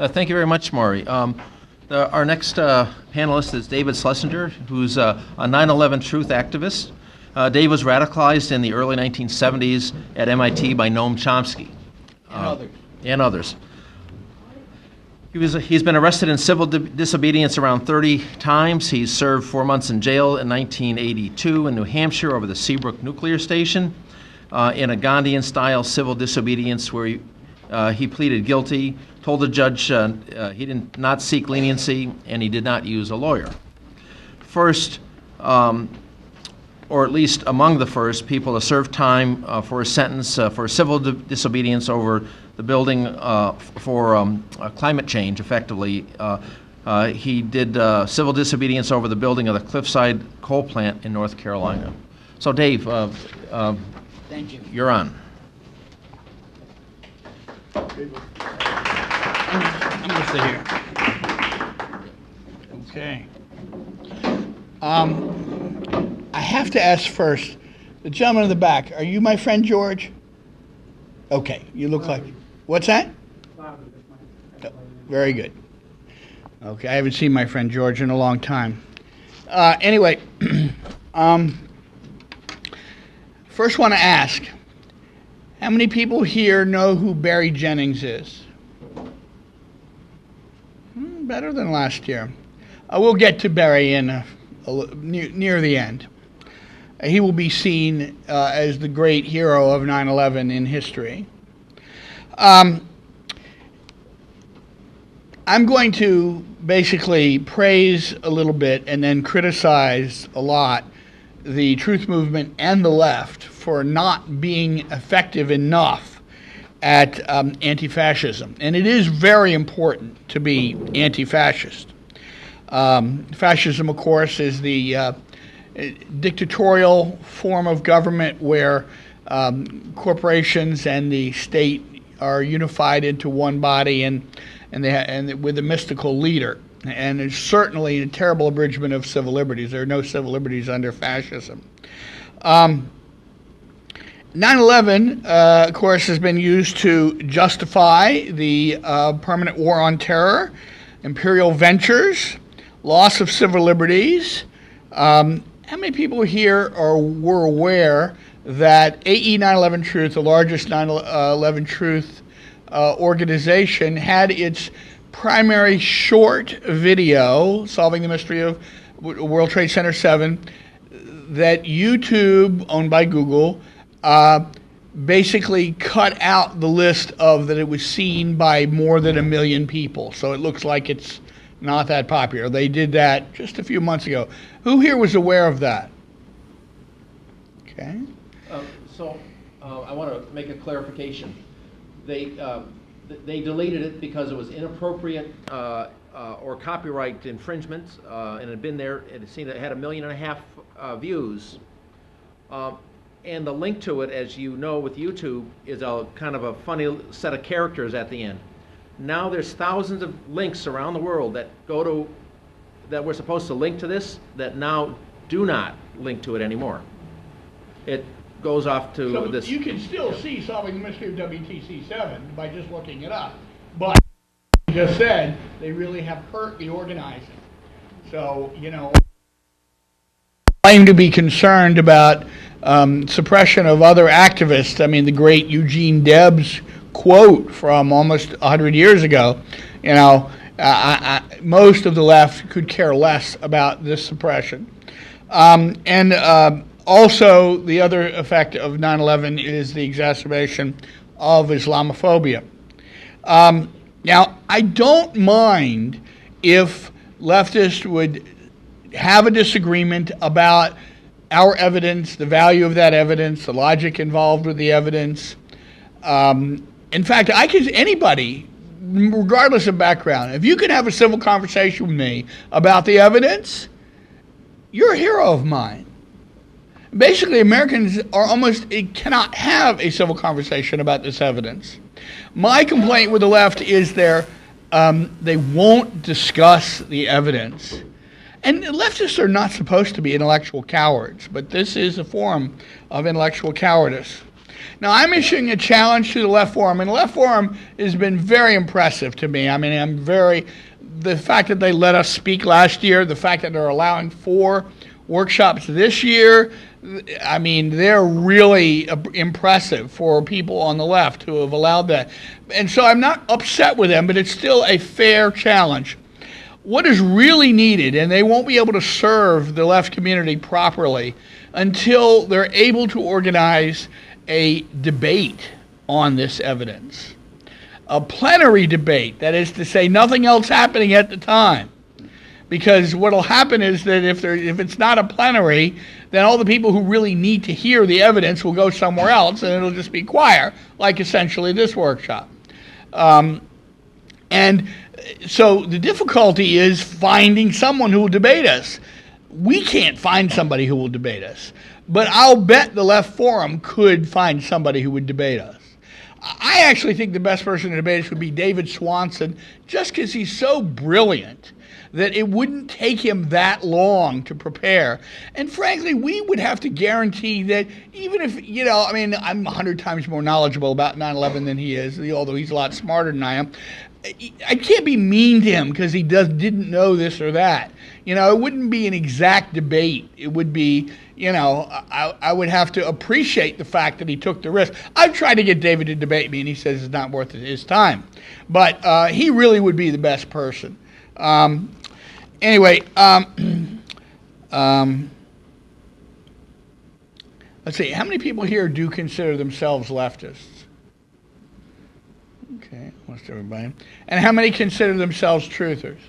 Thank you very much, Mauri. Our next panelist is David Slesinger, who's a 9/11 truth activist. Dave was radicalized in the early 1970s at MIT by Noam Chomsky. And others. He's been arrested in civil disobedience around 30 times. He's served 4 months in jail in 1982 in New Hampshire over the Seabrook nuclear station in a Gandhian-style civil disobedience where he pleaded guilty, told the judge he did not seek leniency, and he did not use a lawyer. First, or at least among the first people to serve time for a sentence for civil disobedience over the building for climate change, effectively. He did civil disobedience over the building of the Cliffside coal plant in North Carolina. So Dave, thank you. You're on. I'm going to stay here. Okay. I have to ask first, the gentleman in the back, are you my friend George? Okay, you look like... What's that? Oh, very good. Okay, I haven't seen my friend George in a long time. Anyway, first want to ask, how many people here know who Barry Jennings is? Better than last year. We'll get to Barry in near the end. He will be seen as the great hero of 9/11 in history. I'm going to basically praise a little bit and then criticize a lot the truth movement and the left for not being effective enough at anti-fascism. And it is very important to be anti-fascist. Fascism, of course, is the dictatorial form of government where corporations and the state are unified into one body and with a mystical leader. And it's certainly a terrible abridgment of civil liberties. There are no civil liberties under fascism. 9/11, of course, has been used to justify the permanent war on terror, imperial ventures, loss of civil liberties. How many people here were aware that AE 9/11 Truth, the largest 9/11 Truth organization, had its primary short video, Solving the Mystery of World Trade Center 7, that YouTube, owned by Google, basically cut out the list of that it was seen by more than 1 million people. So it looks like it's not that popular. They did that just a few months ago. Who here was aware of that? Okay. I want to make a clarification. They deleted it because it was inappropriate or copyright infringement, and it had been there. It had 1.5 million views. And the link to it, as you know with YouTube, is a kind of a funny set of characters at the end. Now there's thousands of links around the world that that we're supposed to link to this that now do not link to it anymore. It goes off to so this. You can still see Solving the Mystery of WTC7 by just looking it up. But you just said they really have hurt the organizing. So, claim to be concerned about suppression of other activists. I mean, the great Eugene Debs quote from almost 100 years ago, most of the left could care less about this suppression. Also, the other effect of 9/11 is the exacerbation of Islamophobia. Now, I don't mind if leftists would have a disagreement about our evidence, the value of that evidence, the logic involved with the evidence. In fact, anybody, regardless of background, if you can have a civil conversation with me about the evidence, you're a hero of mine. Basically, Americans cannot have a civil conversation about this evidence. My complaint with the left is they won't discuss the evidence. And leftists are not supposed to be intellectual cowards, but this is a form of intellectual cowardice. Now, I'm issuing a challenge to the Left Forum, and the Left Forum has been very impressive to me. I mean, the fact that they let us speak last year, the fact that they're allowing 4 workshops this year, I mean, they're really impressive for people on the left who have allowed that. And so I'm not upset with them, but it's still a fair challenge. What is really needed, and they won't be able to serve the left community properly until they're able to organize a debate on this evidence. A plenary debate, that is to say, nothing else happening at the time. Because what will happen is that if it's not a plenary, then all the people who really need to hear the evidence will go somewhere else, and it'll just be choir, like essentially this workshop. And so the difficulty is finding someone who will debate us. We can't find somebody who will debate us, but I'll bet the Left Forum could find somebody who would debate us. I actually think the best person to debate us would be David Swanson, just because he's so brilliant that it wouldn't take him that long to prepare. And frankly, we would have to guarantee that even if, I mean, I'm 100 times more knowledgeable about 9/11 than he is, although he's a lot smarter than I am. I can't be mean to him because he didn't know this or that. It wouldn't be an exact debate. It would be, I would have to appreciate the fact that he took the risk. I've tried to get David to debate me, and he says it's not worth his time. But he really would be the best person. Anyway, let's see. How many people here do consider themselves leftists? Okay, almost everybody. And how many consider themselves truthers?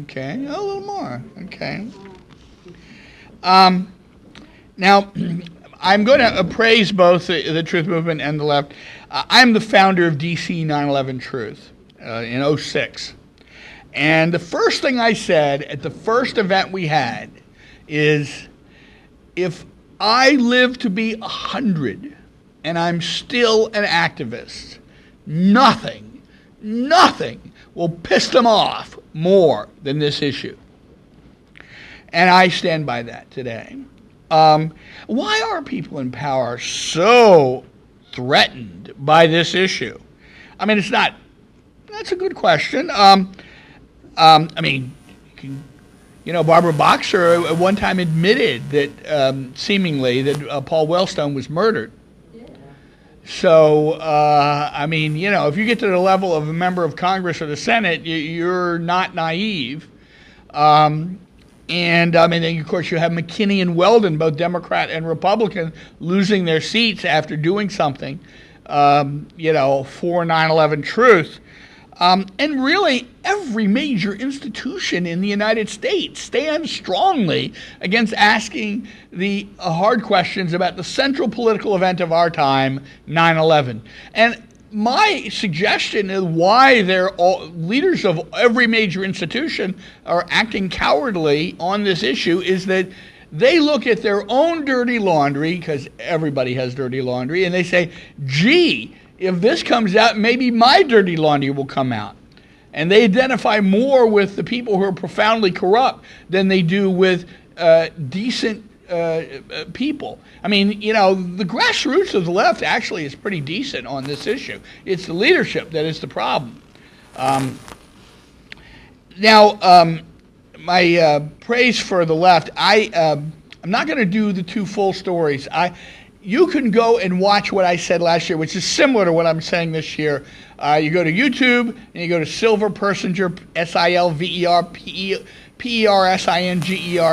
Okay, a little more. Okay. Now, I'm going to appraise both the truth movement and the left. I'm the founder of DC 9/11 Truth in 2006. And the first thing I said at the first event we had is, if I live to be 100 and I'm still an activist, nothing will piss them off more than this issue. And I stand by that today. Why are people in power so threatened by this issue? I mean, that's a good question. I mean, Barbara Boxer at one time admitted that seemingly that Paul Wellstone was murdered. Yeah. So, I mean, if you get to the level of a member of Congress or the Senate, you're not naive. And I mean, of course, you have McKinney and Weldon, both Democrat and Republican, losing their seats after doing something, for 9/11 Truth. And really, every major institution in the United States stands strongly against asking the hard questions about the central political event of our time, 9/11. And my suggestion is why leaders of every major institution are acting cowardly on this issue is that they look at their own dirty laundry, because everybody has dirty laundry, and they say, gee, if this comes out, maybe my dirty laundry will come out. And they identify more with the people who are profoundly corrupt than they do with decent people. I mean, the grassroots of the left actually is pretty decent on this issue. It's the leadership that is the problem. My praise for the left, I'm not going to do the 2 full stories. You can go and watch what I said last year, which is similar to what I'm saying this year. You go to YouTube, and you go to Silver Persinger, Silver Persinger.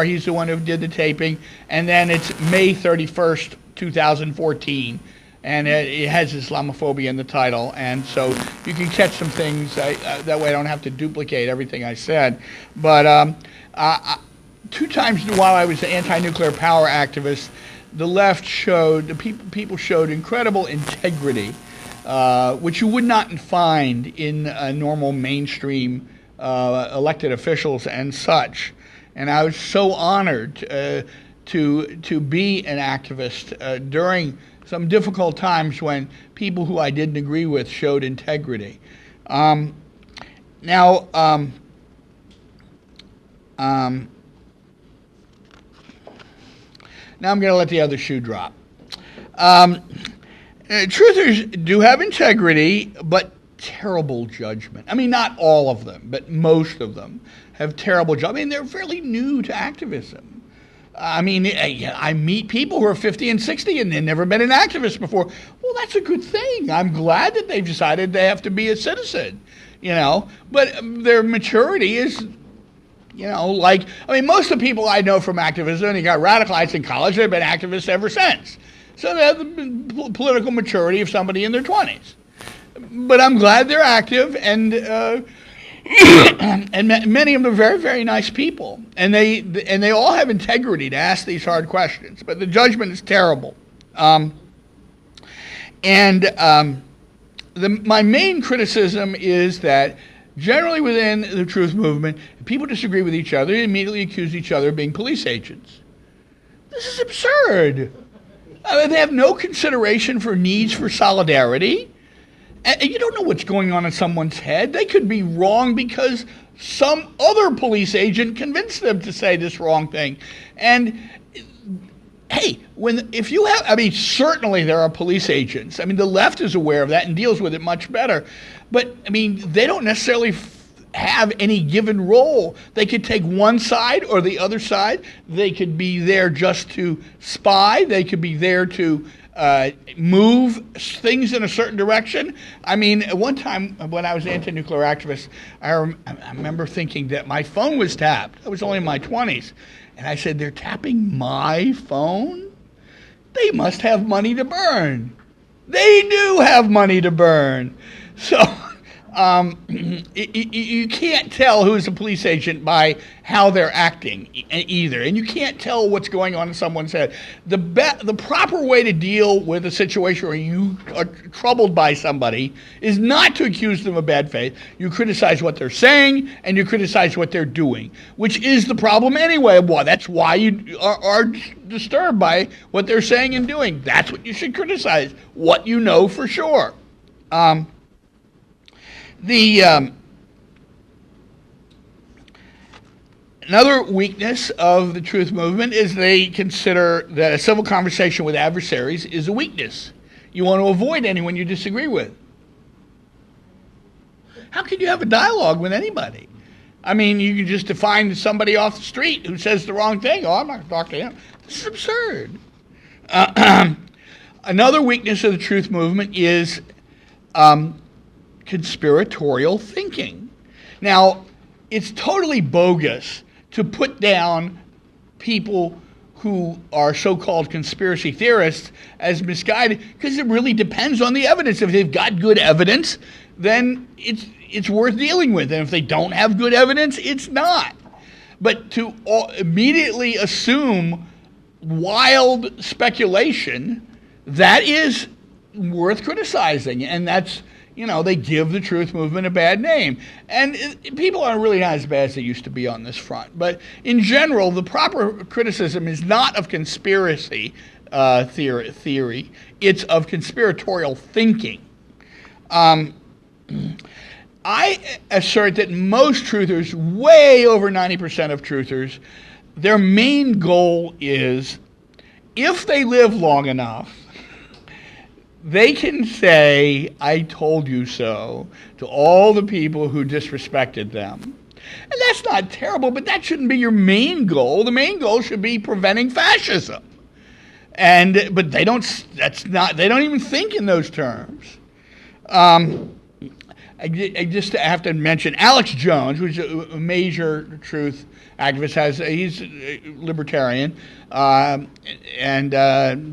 He's the one who did the taping. And then it's May 31st, 2014. And it has Islamophobia in the title. And so you can catch some things. That way I don't have to duplicate everything I said. But 2 times while I was an anti-nuclear power activist, the left people showed incredible integrity, which you would not find in normal mainstream elected officials and such. And I was so honored to be an activist during some difficult times when people who I didn't agree with showed integrity. Now I'm going to let the other shoe drop. Truthers do have integrity, but terrible judgment. I mean, not all of them, but most of them have terrible judgment. I mean, they're fairly new to activism. I mean, I meet people who are 50 and 60 and they've never been an activist before. Well, that's a good thing. I'm glad that they've decided they have to be a citizen, But their maturity is, most of the people I know from activism, they got radicalized in college, they've been activists ever since. So they have the political maturity of somebody in their 20s. But I'm glad they're active, and and many of them are very, very nice people, and they all have integrity to ask these hard questions. But the judgment is terrible, my main criticism is that generally within the truth movement, people disagree with each other and immediately accuse each other of being police agents. This is absurd. They have no consideration for needs for solidarity. And you don't know what's going on in someone's head. They could be wrong because some other police agent convinced them to say this wrong thing. And hey, certainly there are police agents. I mean, the left is aware of that and deals with it much better. But, they don't necessarily have any given role. They could take one side or the other side. They could be there just to spy. They could be there to move things in a certain direction. I mean, one time when I was an anti-nuclear activist, I remember thinking that my phone was tapped. I was only in my 20s. And I said, they're tapping my phone? They must have money to burn. They do have money to burn. So you can't tell who's a police agent by how they're acting either, and you can't tell what's going on in someone's head. The proper way to deal with a situation where you are troubled by somebody is not to accuse them of bad faith. You criticize what they're saying, and you criticize what they're doing, which is the problem anyway. Well, that's why you are disturbed by what they're saying and doing. That's what you should criticize, what you know for sure. Another weakness of the truth movement is they consider that a civil conversation with adversaries is a weakness. You want to avoid anyone you disagree with. How can you have a dialogue with anybody? I mean, you can just define somebody off the street who says the wrong thing. Oh, I'm not going to talk to him. This is absurd. Another weakness of the truth movement is conspiratorial thinking. Now, it's totally bogus to put down people who are so-called conspiracy theorists as misguided, because it really depends on the evidence. If they've got good evidence, then it's worth dealing with. And if they don't have good evidence, it's not. But to immediately assume wild speculation, that is worth criticizing. And that's, they give the truth movement a bad name. And people are really not as bad as they used to be on this front. But in general, the proper criticism is not of conspiracy theory. It's of conspiratorial thinking. I assert that most truthers, way over 90% of truthers, their main goal is, if they live long enough, they can say, I told you so, to all the people who disrespected them. And that's not terrible, but that shouldn't be your main goal. The main goal should be preventing fascism. But they don't even think in those terms. I just have to mention Alex Jones, who's a major truth activist. He's a libertarian and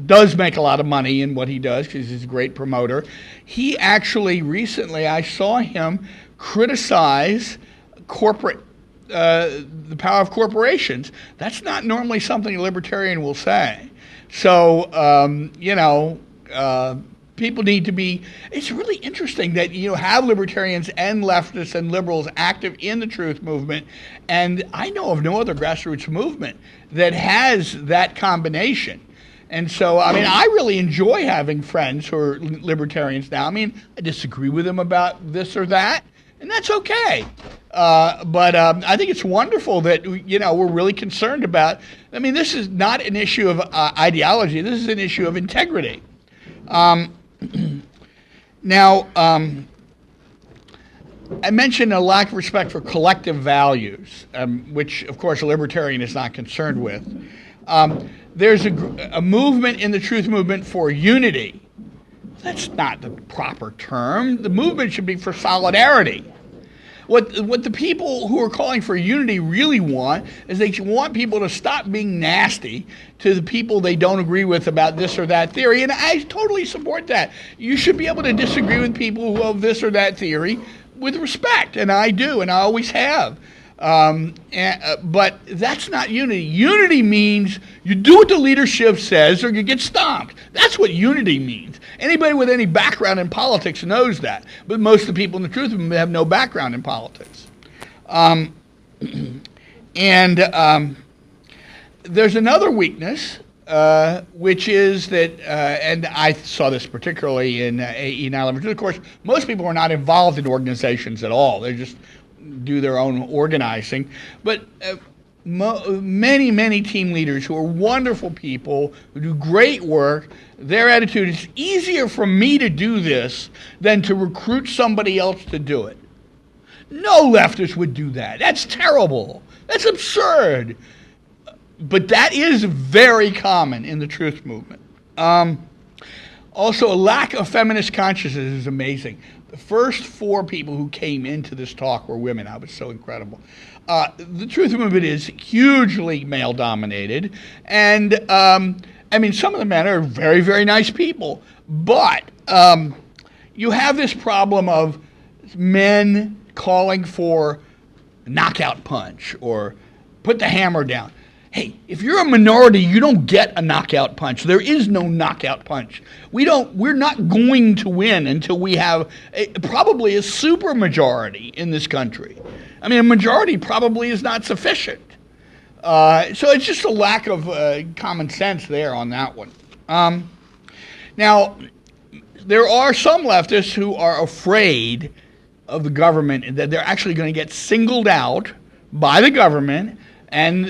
does make a lot of money in what he does because he's a great promoter. He actually recently, I saw him criticize the power of corporations. That's not normally something a libertarian will say. So, people need to be, it's really interesting that you have libertarians and leftists and liberals active in the truth movement, and I know of no other grassroots movement that has that combination. And so, I really enjoy having friends who are libertarians now. I disagree with them about this or that, and that's okay. But I think it's wonderful that, we're really concerned about, this is not an issue of ideology, this is an issue of integrity. Now, I mentioned a lack of respect for collective values, which, of course, a libertarian is not concerned with. There's a movement in the truth movement for unity. That's not the proper term. The movement should be for solidarity. What the people who are calling for unity really want is they want people to stop being nasty to the people they don't agree with about this or that theory, and I totally support that. You should be able to disagree with people who have this or that theory with respect, and I do, and I always have. But that's not unity. Unity means you do what the leadership says or you get stomped. That's what unity means. Anybody with any background in politics knows that, but most of the people in the truth movement have no background in politics. There's another weakness, which is that, and I saw this particularly in AE 9/11. Of course, most people are not involved in organizations at all. They just do their own organizing. But many, many team leaders who are wonderful people, who do great work, their attitude is easier for me to do this than to recruit somebody else to do it. No leftist would do that. That's terrible. That's absurd. But that is very common in the truth movement. Also, a lack of feminist consciousness is amazing. The first 4 people who came into this talk were women. I was so incredible. The truth movement is hugely male-dominated, and I mean, some of the men are very, very nice people, but you have this problem of men calling for a knockout punch or put the hammer down. Hey, if you're a minority, you don't get a knockout punch. There is no knockout punch. We're not going to win until we have probably a supermajority in this country. I mean, a majority probably is not sufficient. So it's just a lack of common sense there on that one. Now, there are some leftists who are afraid of the government, that they're actually going to get singled out by the government and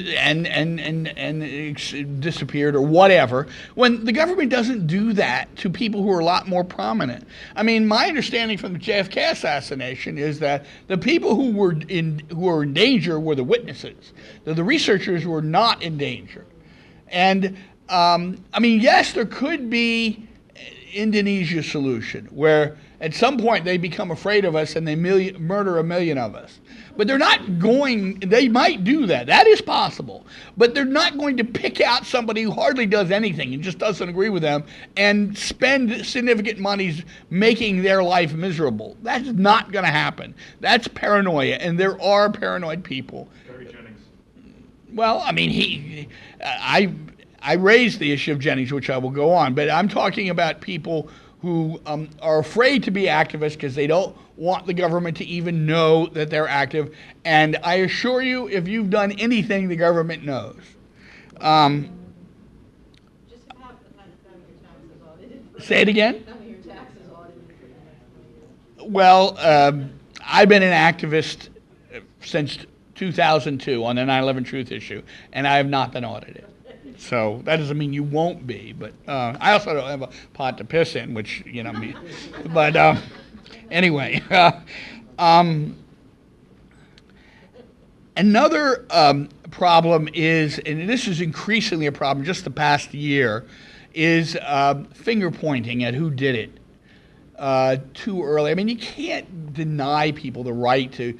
disappeared or whatever, when the government doesn't do that to people who are a lot more prominent. I mean, my understanding from the JFK assassination is that the people who were in danger were the witnesses. The researchers were not in danger. And I mean, yes, there could be Indonesia solution where at some point they become afraid of us and they murder 1 million of us. But they're not going, they might do that. That is possible. But they're not going to pick out somebody who hardly does anything and just doesn't agree with them and spend significant monies making their life miserable. That's not going to happen. That's paranoia, and there are paranoid people. Barry Jennings. Well, I mean, I raised the issue of Jennings, which I will go on, but I'm talking about people who are afraid to be activists because they don't want the government to even know that they're active. And I assure you, if you've done anything, the government knows. Just have your taxes audited. Say it again? Have your taxes audited. Well, I've been an activist since 2002 on the 9/11 Truth issue, and I have not been audited. So that doesn't mean you won't be, but I also don't have a pot to piss in, which, you know, but anyway. Another problem is, and this is increasingly a problem just the past year, is finger pointing at who did it too early. I mean, you can't deny people the right to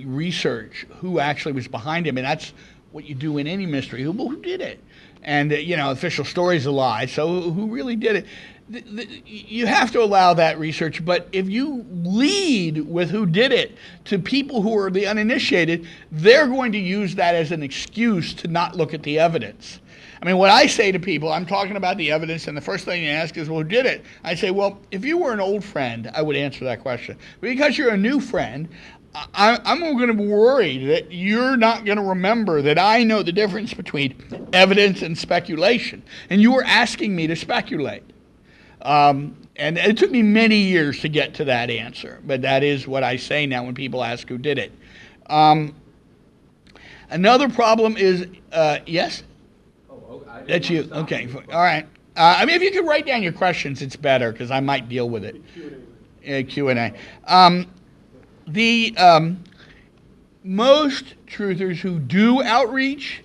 research who actually was behind him, and that's what you do in any mystery. Who did it? And, you know, official story's a lie, so who really did it? You have to allow that research, but if you lead with who did it to people who are the uninitiated, they're going to use that as an excuse to not look at the evidence. I mean, what I say to people, I'm talking about the evidence, and the first thing you ask is, well, who did it? I say, well, if you were an old friend, I would answer that question. But because you're a new friend, I'm going to be worried that you're not going to remember that I know the difference between evidence and speculation. And you were asking me to speculate. And it took me many years to get to that answer. But that is what I say now when people ask who did it. Another problem is, yes? Oh, That's you. Okay. All right. I mean, if you could write down your questions, it's better because I might deal with it. Q&A. Most truthers who do outreach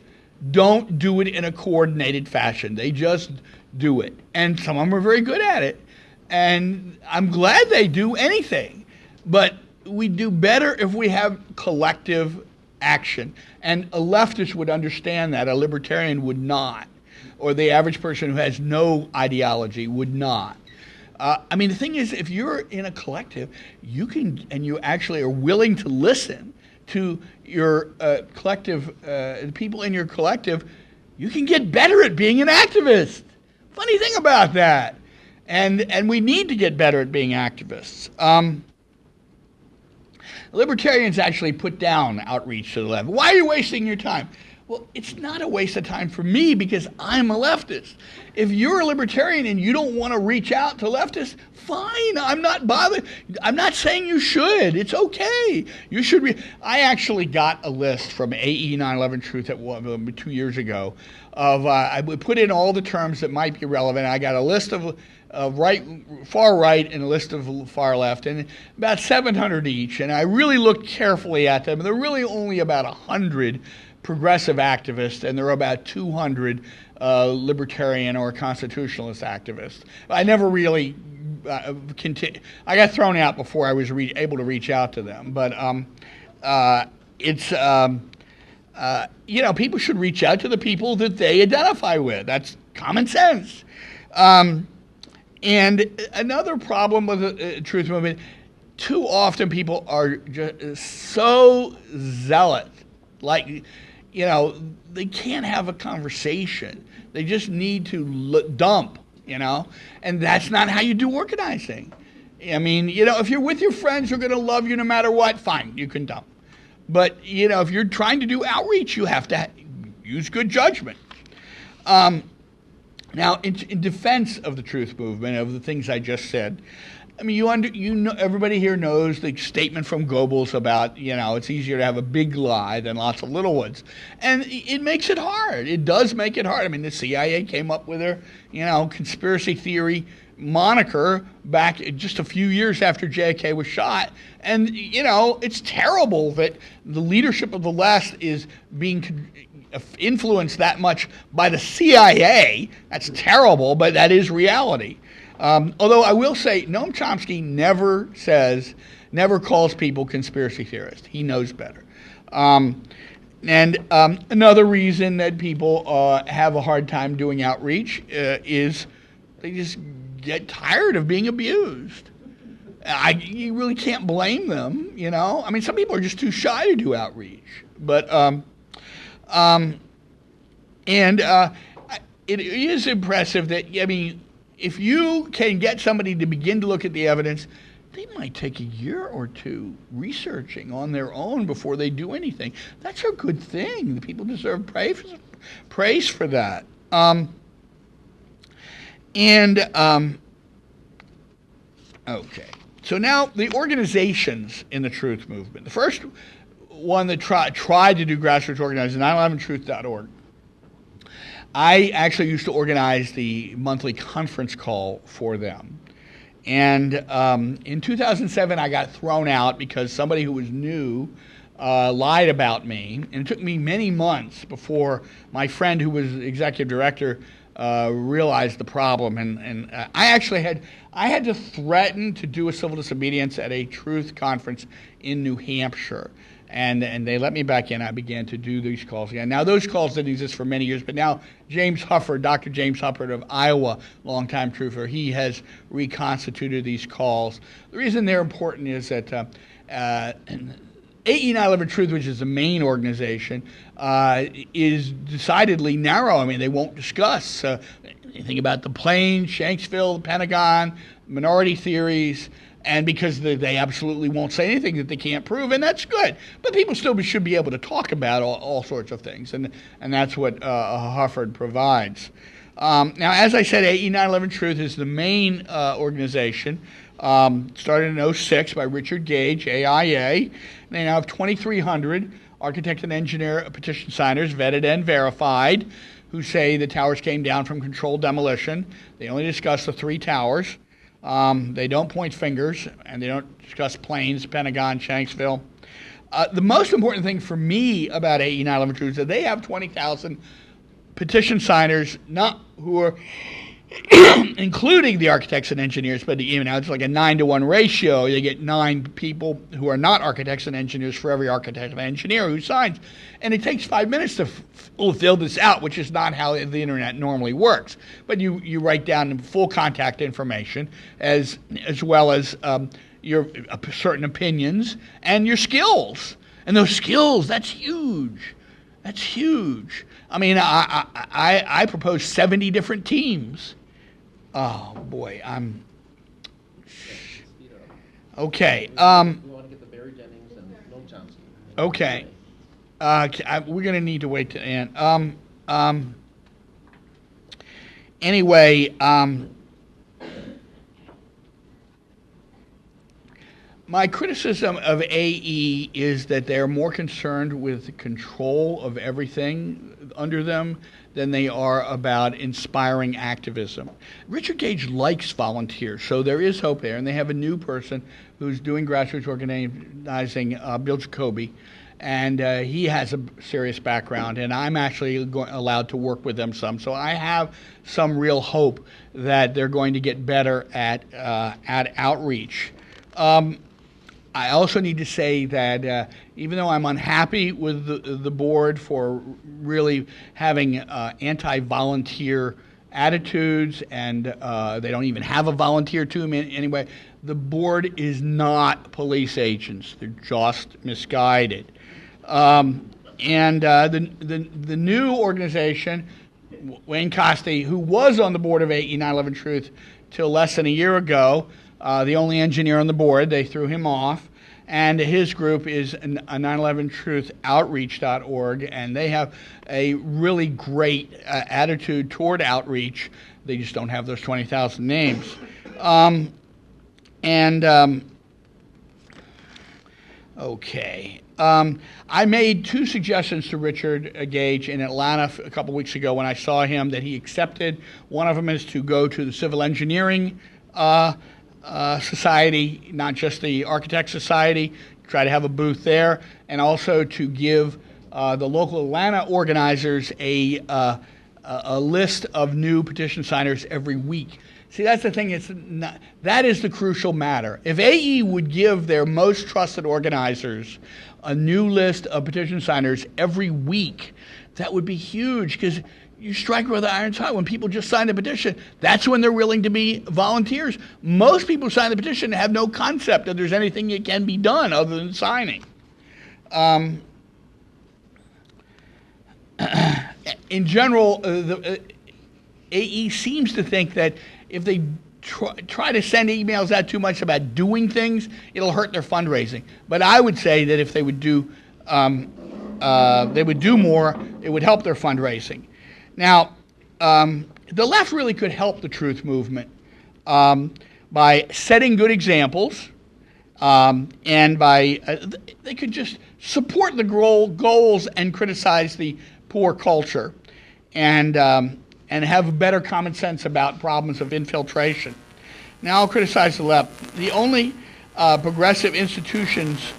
don't do it in a coordinated fashion. They just do it. And some of them are very good at it. And I'm glad they do anything. But we do better if we have collective action. And a leftist would understand that. A libertarian would not. Or the average person who has no ideology would not. I mean, the thing is, if you're in a collective, you can, and you actually are willing to listen to your collective, the people in your collective, you can get better at being an activist. Funny thing about that. And we need to get better at being activists. Libertarians actually put down outreach to the left. Why are you wasting your time? Well, it's not a waste of time for me because I'm a leftist. If you're a libertarian and you don't want to reach out to leftists, fine. I'm not bothered. I'm not saying you should. It's okay. You should. I actually got a list from AE 9/11 Truth at 2 years ago of I would put in all the terms that might be relevant. I got a list of far right and a list of far left, and about 700 each. And I really looked carefully at them. They're really only about 100 progressive activists, and there are about 200 libertarian or constitutionalist activists. I never really I got thrown out before I was able to reach out to them. But people should reach out to the people that they identify with. That's common sense. And another problem with the truth movement, too often people are just so zealot, like, they can't have a conversation. They just need to dump, and that's not how you do organizing. I mean, if you're with your friends who are going to love you no matter what, fine, you can dump. But, if you're trying to do outreach, you have to use good judgment. Now, in defense of the truth movement, of the things I just said, I mean, everybody here knows the statement from Goebbels about, it's easier to have a big lie than lots of little ones. And it makes it hard. It does make it hard. I mean, the CIA came up with their, conspiracy theory moniker back just a few years after JFK was shot. And, it's terrible that the leadership of the left is being influenced that much by the CIA. That's terrible, but that is reality. Although I will say, Noam Chomsky never calls people conspiracy theorists. He knows better. Another reason that people have a hard time doing outreach is they just get tired of being abused. You really can't blame them, I mean, some people are just too shy to do outreach. But it is impressive that, if you can get somebody to begin to look at the evidence, they might take a year or two researching on their own before they do anything. That's a good thing. The people deserve praise for that. Okay. So now the organizations in the truth movement. The first one that tried to do grassroots organizing, 911truth.org. I actually used to organize the monthly conference call for them. And in 2007, I got thrown out because somebody who was new lied about me. And it took me many months before my friend who was executive director realized the problem. And I actually had to threaten to do a civil disobedience at a truth conference in New Hampshire. And they let me back in. I began to do these calls again. Now, those calls didn't exist for many years, but now Dr. James Hufford of Iowa, longtime truther, he has reconstituted these calls. The reason they're important is that AE 9/11 Truth, which is the main organization, is decidedly narrow. I mean, they won't discuss anything about the plane, Shanksville, the Pentagon, minority theories, and because they absolutely won't say anything that they can't prove, and that's good. But people still should be able to talk about all sorts of things, and that's what Hufford provides. Now, as I said, AE 9/11 Truth is the main organization. Started in 2006 by Richard Gage, AIA. They now have 2,300 architect and engineer petition signers, vetted and verified. who say the towers came down from controlled demolition. They only discuss the 3 towers. They don't point fingers, and they don't discuss planes, Pentagon, Shanksville. The most important thing for me about AE 9/11 Truth is that they have 20,000 petition signers, not who are including the architects and engineers, but even now it's like a 9-to-1 ratio. You get 9 people who are not architects and engineers for every architect and engineer who signs. And it takes 5 minutes to fill this out, which is not how the internet normally works. But you write down full contact information as well as your certain opinions and your skills. And those skills, that's huge. That's huge. I mean, I propose 70 different teams. Oh boy, I'm okay. We want to get the Barry Jennings and Noam Chomsky. Okay. We're gonna need to wait to end. Anyway, my criticism of AE is that they're more concerned with control of everything under them than they are about inspiring activism. Richard Gage likes volunteers, so there is hope there, and they have a new person who's doing grassroots organizing, Bill Jacoby, and he has a serious background, and I'm actually allowed to work with them some, so I have some real hope that they're going to get better at outreach. I also need to say that even though I'm unhappy with the board for really having anti-volunteer attitudes, and they don't even have a volunteer team anyway, the board is not police agents. They're just misguided. And the new organization, Wayne Coste, who was on the board of AE 9/11 Truth till less than a year ago, the only engineer on the board, they threw him off, and his group is a 9/11truthoutreach.org, and they have a really great attitude toward outreach. They just don't have those 20,000 names. Okay. I made 2 suggestions to Richard Gage in Atlanta a couple weeks ago when I saw him that he accepted. One of them is to go to the Civil Engineering Society, not just the Architect Society, try to have a booth there, and also to give the local Atlanta organizers a list of new petition signers every week. See, that's the thing. That is the crucial matter. If AE would give their most trusted organizers a new list of petition signers every week, that would be huge, because you strike with the iron's hot. When people just sign the petition, that's when they're willing to be volunteers. Most people who sign the petition have no concept that there's anything that can be done other than signing. In general, the AE seems to think that if they try to send emails out too much about doing things, it'll hurt their fundraising. But I would say that if they would do more, it would help their fundraising. Now, the left really could help the truth movement by setting good examples, and by they could just support the goals and criticize the poor culture, and have better common sense about problems of infiltration. Now I'll criticize the left. The only progressive institutions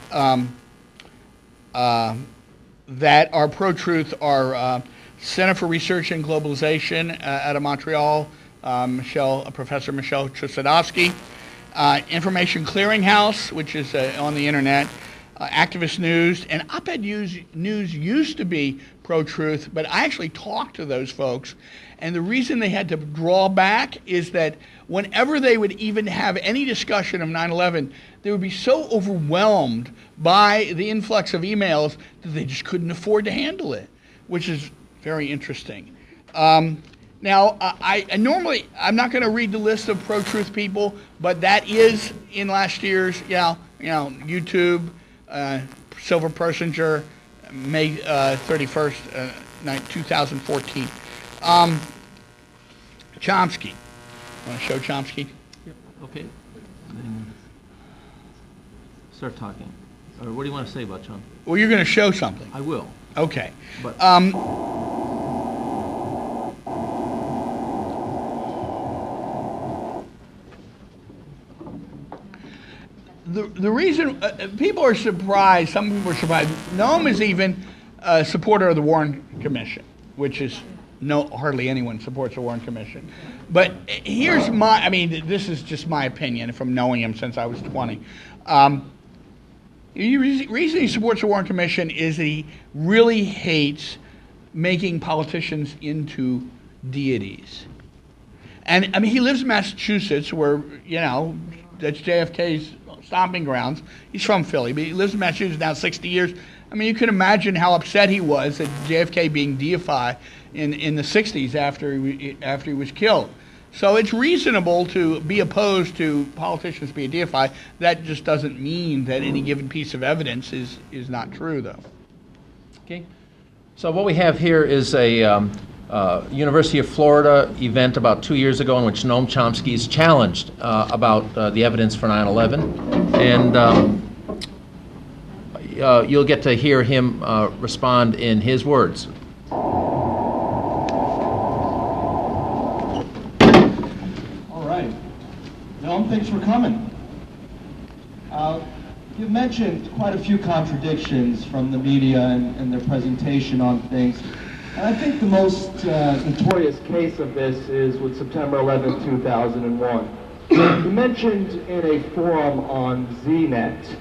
that are pro-truth are Center for Research and Globalization out of Montreal, Professor Michelle Chossudovsky, Information Clearinghouse, which is on the internet, Activist News, and Op-Ed News used to be pro-truth, but I actually talked to those folks, and the reason they had to draw back is that whenever they would even have any discussion of 9/11, they would be so overwhelmed by the influx of emails that they just couldn't afford to handle it, which is very interesting. Now, I'm not going to read the list of pro-truth people, but that is in last year's, YouTube, Silver Persinger, May 31st, 2014. Chomsky. Want to show Chomsky? Yep. Okay. Start talking. Or what do you want to say about Chomsky? Well, you're going to show something. I will. Okay. But the reason people are surprised, some people are surprised. Noam is even a supporter of the Warren Commission, which is hardly anyone supports the Warren Commission. But here's I mean, this is just my opinion from knowing him since I was 20. The reason he supports the Warren Commission is that he really hates making politicians into deities. And I mean, he lives in Massachusetts, where, you know, that's JFK's stomping grounds. He's from Philly, but he lives in Massachusetts now 60 years. I mean, you can imagine how upset he was at JFK being deified in the 60s after he was killed. So it's reasonable to be opposed to politicians being deified. That just doesn't mean that any given piece of evidence is not true, though. Okay. So what we have here is a University of Florida event about 2 years ago in which Noam Chomsky is challenged about the evidence for 9/11, and you'll get to hear him respond in his words. All right. Noam, thanks for coming. You've mentioned quite a few contradictions from the media and their presentation on things. And I think the most notorious case of this is with September 11, 2001. You mentioned in a forum on ZNet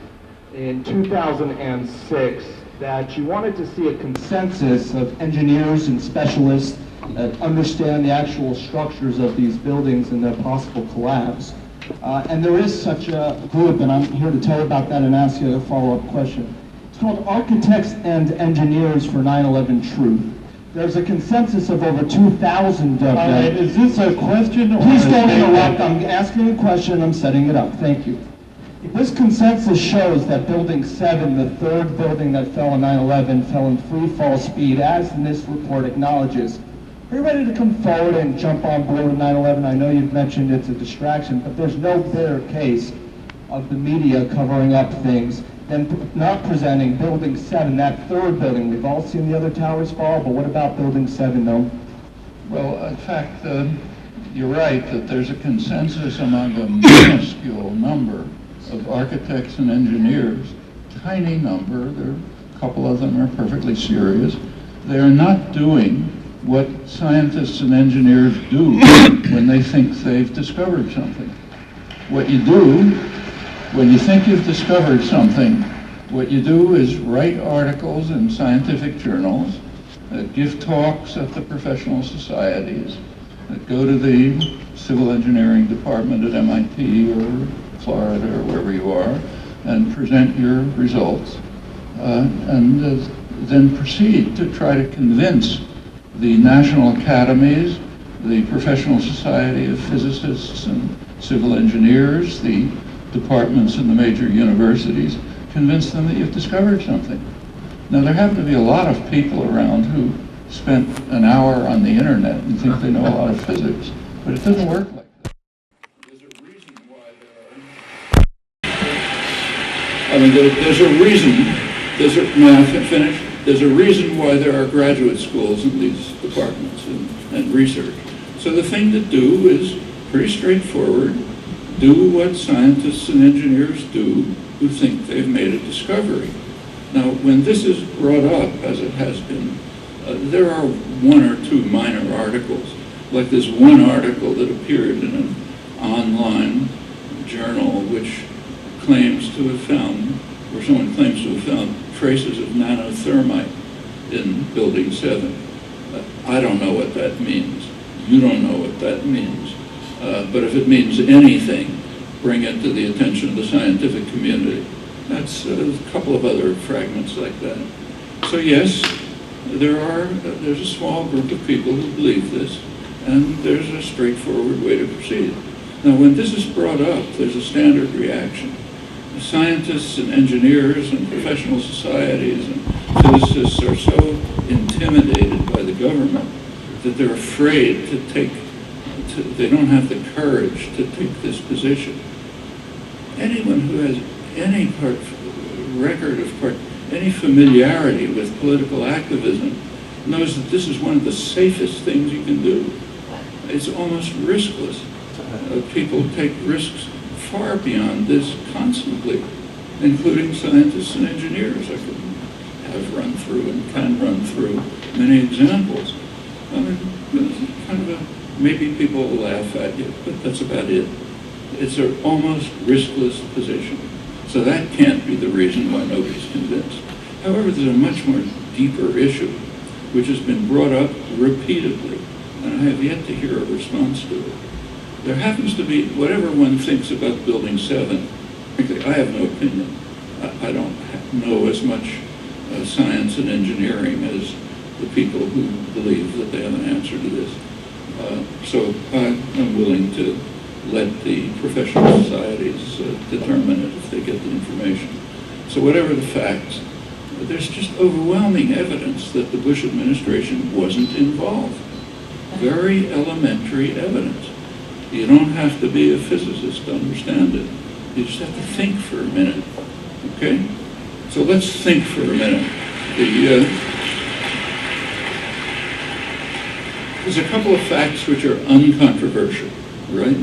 in 2006 that you wanted to see a consensus of engineers and specialists that understand the actual structures of these buildings and their possible collapse. And there is such a group, and I'm here to tell you about that and ask you a follow-up question. It's called Architects and Engineers for 9/11 Truth. There's a consensus of over 2,000 of them. All right, is this a question or Please a don't interrupt. statement? I'm asking a question. I'm setting it up. Thank you. This consensus shows that Building 7, the third building that fell on 9/11, fell in free fall speed, as this report acknowledges. Are you ready to come forward and jump on board with 9/11? I know you've mentioned it's a distraction, but there's no better case of the media covering up things than not presenting Building 7, that third building. We've all seen the other towers fall, but what about Building 7, though? Well, in fact, you're right that there's a consensus among a minuscule number of architects and engineers, tiny number. There are a couple of them are perfectly serious. They are not doing what scientists and engineers do when they think they've discovered something. What you do when you think you've discovered something, what you do is write articles in scientific journals, give talks at the professional societies, go to the civil engineering department at MIT or Florida or wherever you are, and present your results, and then proceed to try to convince the national academies, the professional society of physicists and civil engineers, the departments in the major universities, convince them that you've discovered something. Now, there happen to be a lot of people around who spent an hour on the internet and think they know a lot of physics, but it doesn't work like that. There's a reason why there's a reason, may I finish? There's a reason why there are graduate schools in these departments and research. So the thing to do is pretty straightforward. Do what scientists and engineers do who think they've made a discovery. Now, when this is brought up, as it has been, there are one or two minor articles, like this one article that appeared in an online journal which claims to have found, or someone claims to have found, traces of nanothermite in Building 7. I don't know what that means. You don't know what that means. But if it means anything, bring it to the attention of the scientific community. That's a couple of other fragments like that. So yes, there's a small group of people who believe this, and there's a straightforward way to proceed. Now, when this is brought up, there's a standard reaction. Scientists and engineers and professional societies and physicists are so intimidated by the government that they're afraid they don't have the courage to take this position. Anyone who has any record of any familiarity with political activism knows that this is one of the safest things you can do. It's almost riskless. People take risks far beyond this constantly. including scientists and engineers. I could have run through and can run through many examples. I mean, it's kind of a, maybe people will laugh at you, but that's about it. It's an almost riskless position. So that can't be the reason why nobody's convinced. However, there's a much more deeper issue, which has been brought up repeatedly, and I have yet to hear a response to it. There happens to be, whatever one thinks about Building 7, frankly, I have no opinion. I don't know as much science and engineering as the people who believe that they have an answer to this. So I'm willing to let the professional societies determine it if they get the information. So whatever the facts, there's just overwhelming evidence that the Bush administration wasn't involved. Very elementary evidence. You don't have to be a physicist to understand it. You just have to think for a minute, okay? So let's think for a minute. There's a couple of facts which are uncontroversial, right?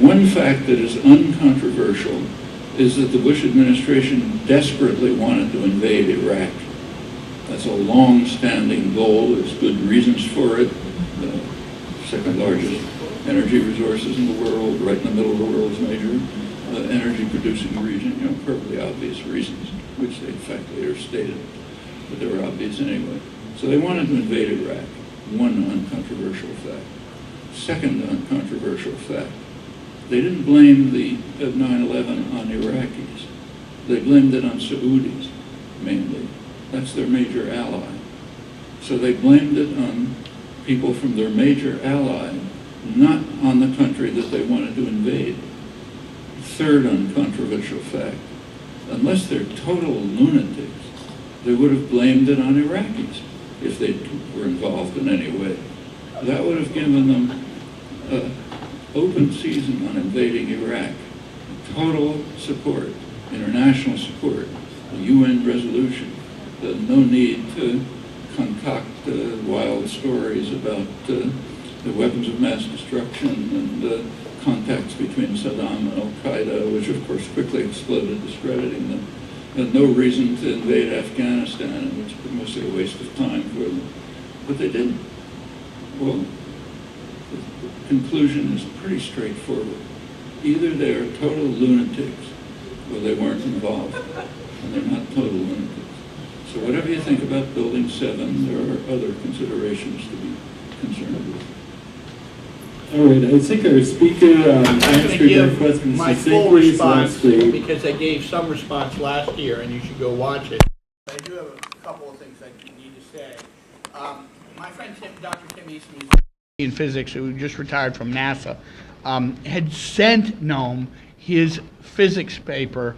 One fact that is uncontroversial is that the Bush administration desperately wanted to invade Iraq. That's a long-standing goal. There's good reasons for it. The second largest energy resources in the world, right in the middle of the world's major energy-producing region, perfectly obvious reasons, which they in fact later stated, but they were obvious anyway. So they wanted to invade Iraq. One uncontroversial fact. Second uncontroversial fact. They didn't blame the 9/11 on Iraqis. They blamed it on Saudis, mainly. That's their major ally. So they blamed it on people from their major ally, not on the country that they wanted to invade. Third uncontroversial fact. Unless they're total lunatics, they would have blamed it on Iraqis if they were involved in any way. That would have given them open season on invading Iraq. Total support, international support, a UN resolution. No need to concoct wild stories about the weapons of mass destruction and contacts between Saddam and Al-Qaeda, which of course quickly exploded, discrediting them. Had no reason to invade Afghanistan, which was mostly a waste of time for them. But they didn't. Well, the conclusion is pretty straightforward. Either they are total lunatics or they weren't involved, and they're not total lunatics. So whatever you think about Building 7, there are other considerations to be concerned with. All right, I think our speaker answered your questions my full succinctly, response so that's great. because they gave some response last year, and you should go watch it. I do have a couple of things I need to say. My friend Dr. Tim Eastman in physics, who just retired from NASA, had sent Noam his physics paper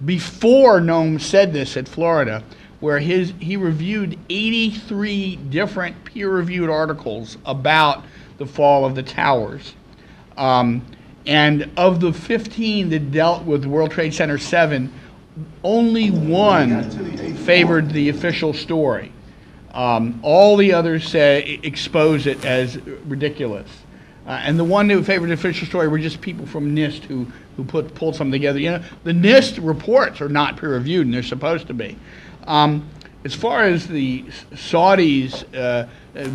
before Noam said this at Florida, where he reviewed 83 different peer-reviewed articles about the fall of the towers. And of the 15 that dealt with World Trade Center 7, only one favored the official story. All the others expose it as ridiculous. And the one who favored the official story were just people from NIST who pulled something together. The NIST reports are not peer-reviewed, and they're supposed to be. As far as the Saudis,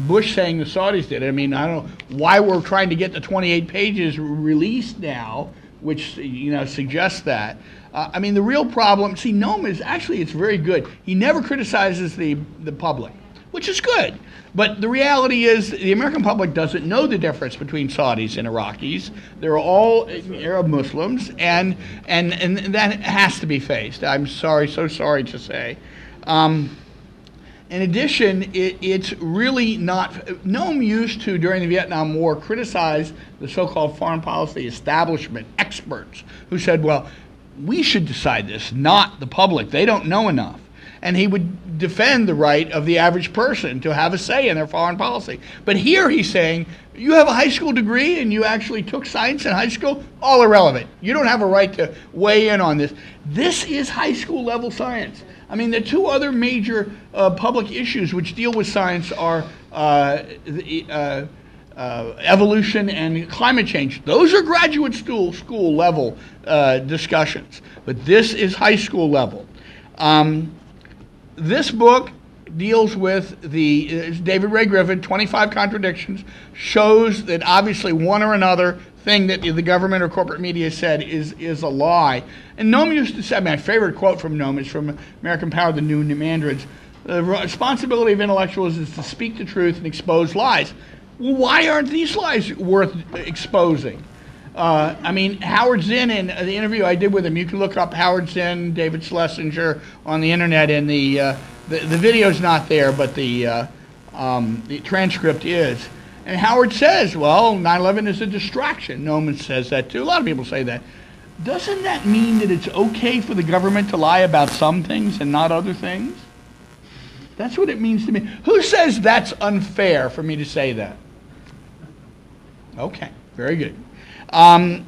Bush saying the Saudis did it, I mean, I don't know why we're trying to get the 28 pages released now, which, suggests that. I mean, the real problem, see, Noam is actually, it's very good. He never criticizes the public, which is good. But the reality is the American public doesn't know the difference between Saudis and Iraqis. They're all Arab Muslims, and that has to be faced. I'm so sorry to say. In addition, it's really not. Noam used to, during the Vietnam War, criticize the so-called foreign policy establishment experts who said, well, we should decide this, not the public. They don't know enough. And he would defend the right of the average person to have a say in their foreign policy. But here he's saying, you have a high school degree and you actually took science in high school, all irrelevant. You don't have a right to weigh in on this. This is high school level science. I mean, the two other major public issues which deal with science are evolution and climate change. Those are graduate school level discussions, but this is high school level. This book deals with David Ray Griffin, 25 Contradictions, shows that obviously one or another thing that the government or corporate media said is a lie. And Noam used to say, my favorite quote from Noam is from American Power, the New Mandarins. The responsibility of intellectuals is to speak the truth and expose lies. Well, why aren't these lies worth exposing? Howard Zinn, in the interview I did with him, you can look up Howard Zinn, David Slesinger on the internet, and the video's not there, but the transcript is. And Howard says, well, 9/11 is a distraction. Noam says that too. A lot of people say that. Doesn't that mean that it's okay for the government to lie about some things and not other things? That's what it means to me. Who says that's unfair for me to say that? Okay, very good.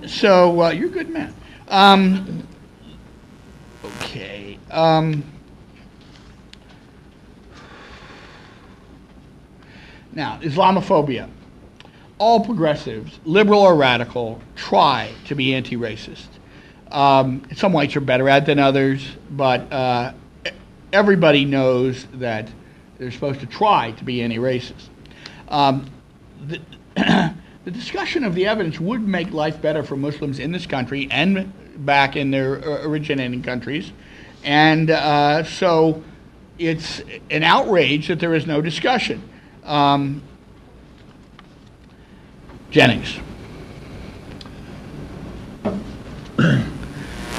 So you're a good man. Okay. Now, Islamophobia. All progressives, liberal or radical, try to be anti-racist. Some whites are better at it than others, but everybody knows that they're supposed to try to be anti-racist. The discussion of the evidence would make life better for Muslims in this country and back in their originating countries. And so it's an outrage that there is no discussion. Jennings.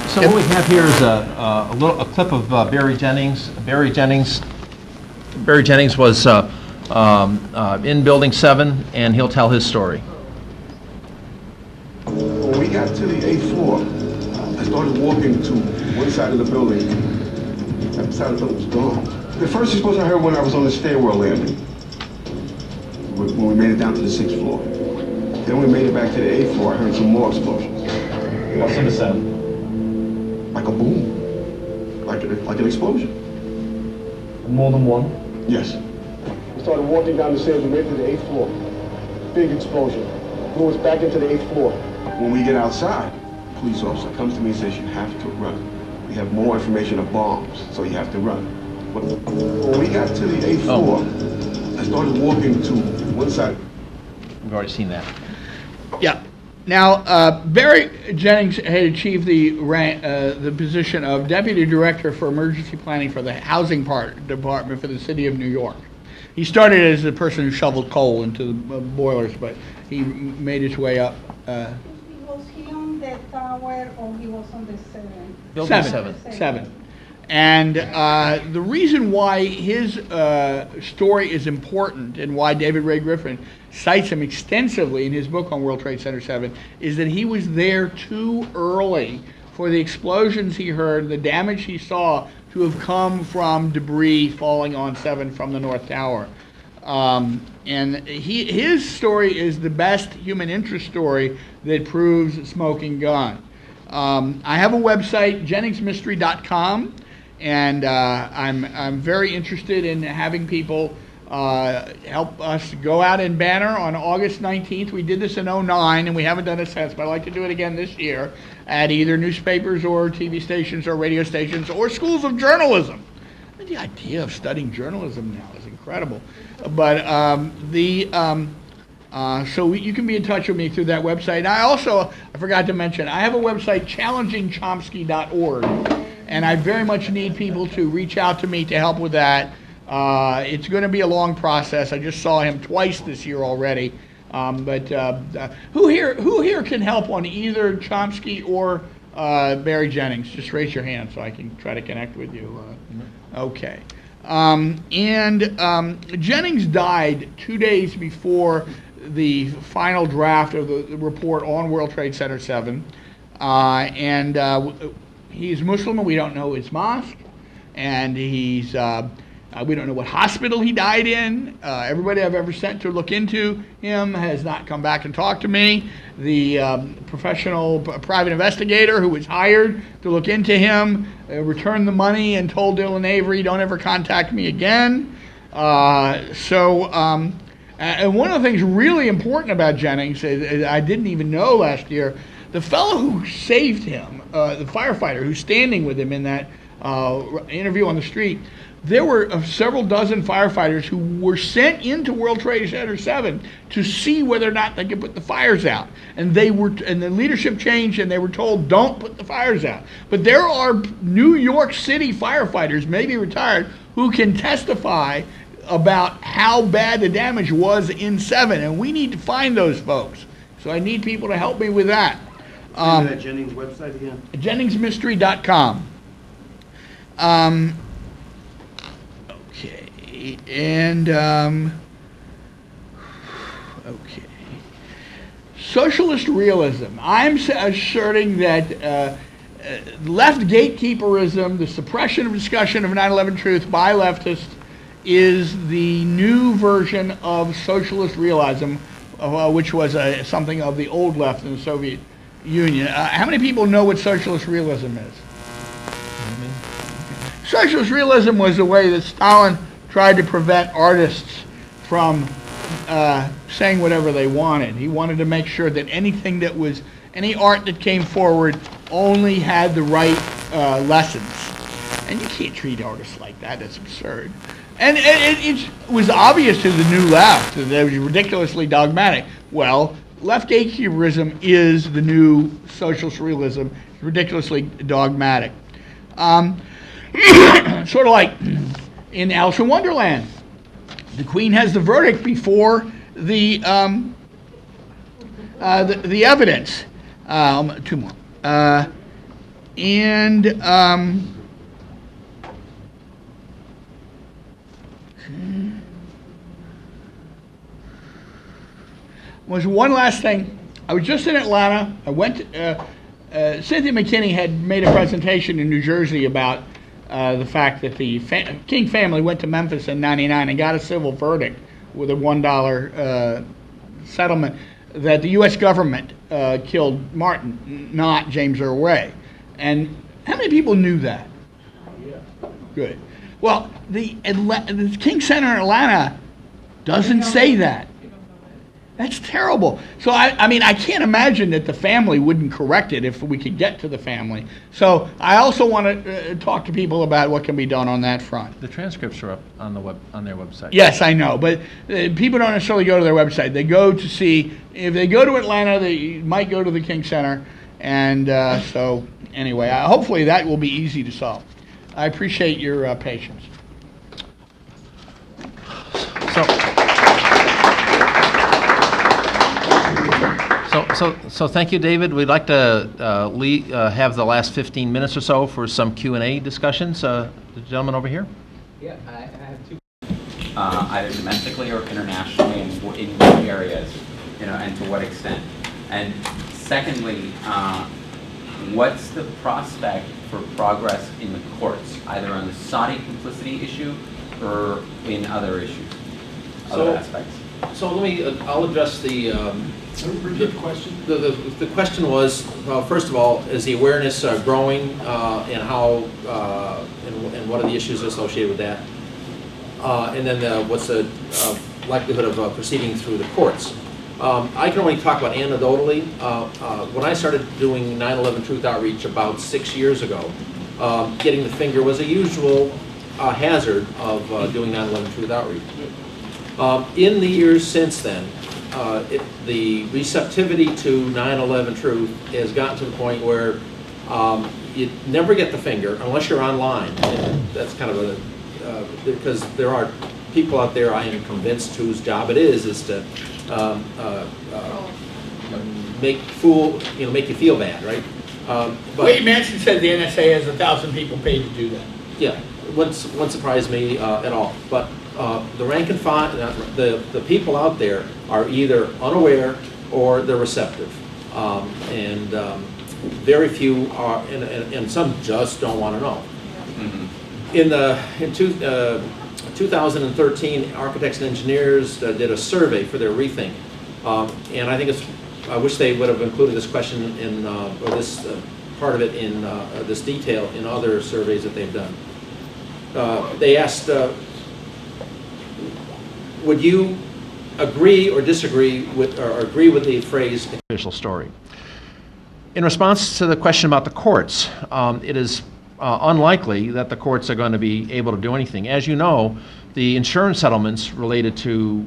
So what we have here is a clip of Barry Jennings. Barry Jennings was in Building 7, and he'll tell his story. When we got to the 8th floor, I started walking to one side of the building. That side of the building was gone. The first explosion I heard when I was on the stairwell landing, when we made it down to the 6th floor. Then when we made it back to the 8th floor, I heard some more explosions. What's in the sound? Like a boom. Like an explosion. More than one? Yes. We started walking down the stairs, we made it to the 8th floor. Big explosion. Blew us back into the 8th floor. When we get outside, a police officer comes to me and says, you have to run. We have more information of bombs, so you have to run. When we got to the 8th floor, I started walking to one side. We've already seen that. Yeah. Now, Barry Jennings had achieved the position of Deputy Director for Emergency Planning for the Housing Department for the City of New York. He started as the person who shoveled coal into the boilers, but he made his way up. Was he on the tower or he was on the 7th? Building 7. And the reason why his story is important and why David Ray Griffin cites him extensively in his book on World Trade Center 7 is that he was there too early for the explosions he heard, the damage he saw to have come from debris falling on 7 from the North Tower. And his story is the best human interest story that proves smoking gun. I have a website, JenningsMystery.com. And I'm very interested in having people help us go out and banner on August 19th. We did this in 2009, and we haven't done it since, but I'd like to do it again this year at either newspapers or TV stations or radio stations or schools of journalism. I mean, the idea of studying journalism now is incredible. But so you can be in touch with me through that website. I forgot to mention, I have a website, challengingchomsky.org. And I very much need people to reach out to me to help with that. It's going to be a long process. I just saw him twice this year already. Who here can help on either Chomsky or Barry Jennings? Just raise your hand so I can try to connect with you. Okay. Jennings died 2 days before the final draft of the report on World Trade Center 7. He's Muslim, and we don't know his mosque, and we don't know what hospital he died in. Everybody I've ever sent to look into him has not come back and talked to me. The professional private investigator who was hired to look into him returned the money and told Dylan Avery, don't ever contact me again. And And one of the things really important about Jennings, I didn't even know last year, the fellow who saved him, the firefighter who's standing with him in that interview on the street, there were several dozen firefighters who were sent into World Trade Center 7 to see whether or not they could put the fires out. And the leadership changed, and they were told, don't put the fires out. But there are New York City firefighters, maybe retired, who can testify about how bad the damage was in 7, and we need to find those folks. So I need people to help me with that. That Jennings website again? JenningsMystery.com. Okay, and okay. Socialist realism. I'm asserting that left gatekeeperism, the suppression of discussion of 9/11 truth by leftists, is the new version of socialist realism, which was something of the old left in the Soviet Union. How many people know what socialist realism is? Socialist realism was the way that Stalin tried to prevent artists from saying whatever they wanted. He wanted to make sure that any art that came forward only had the right lessons. And you can't treat artists like that. That's absurd. And it was obvious to the new left that it was ridiculously dogmatic. Well, left gatekeeperism is the new socialist realism, ridiculously dogmatic. Sort of like in Alice in Wonderland, the Queen has the verdict before the evidence. Two more. Was one last thing. I was just in Atlanta. I went to, Cynthia McKinney had made a presentation in New Jersey about the fact that the King family went to Memphis in '99 and got a civil verdict with a $1 settlement that the U.S. government killed Martin, not James Earl Ray. And how many people knew that? Yeah. Good. Well, the King Center in Atlanta doesn't say that. That's terrible. So, I mean, I can't imagine that the family wouldn't correct it if we could get to the family. So I also want to talk to people about what can be done on that front. The transcripts are up on their website. Yes, I know, but people don't necessarily go to their website. They go to see, if they go to Atlanta, they might go to the King Center. And so, anyway, hopefully that will be easy to solve. I appreciate your patience. So thank you, David. We'd like to have the last 15 minutes or so for some Q&A discussions. The gentleman over here. Yeah, I have two. Either domestically or internationally, and in what areas, and to what extent. And secondly, what's the prospect for progress in the courts, either on the Saudi complicity issue or in other issues, other aspects? So I'll address the. Repeat the question. The question was, first of all, is the awareness growing, and how, and what are the issues associated with that? And then what's the likelihood of proceeding through the courts? I can only talk about anecdotally. When I started doing 9/11 Truth Outreach about 6 years ago, getting the finger was a usual hazard of doing 9/11 Truth Outreach. In the years since then, the receptivity to 9/11 Truth has gotten to the point where you never get the finger unless you're online. And that's kind of because there are people out there, I am convinced, whose job it is to make you feel bad, right? Wade Manson said the NSA has 1,000 people paid to do that. Yeah, wouldn't surprise me at all. But the rank and file, the people out there are either unaware or they're receptive, and very few are, and some just don't want to know. Mm-hmm. In 2013, architects and engineers did a survey for their rethink, and I think I wish they would have included this question in or this part of it in this detail in other surveys that they've done. They asked, would you agree or disagree with, or agree with the phrase official story. In response to the question about the courts, it is unlikely that the courts are going to be able to do anything. As you know, the insurance settlements related to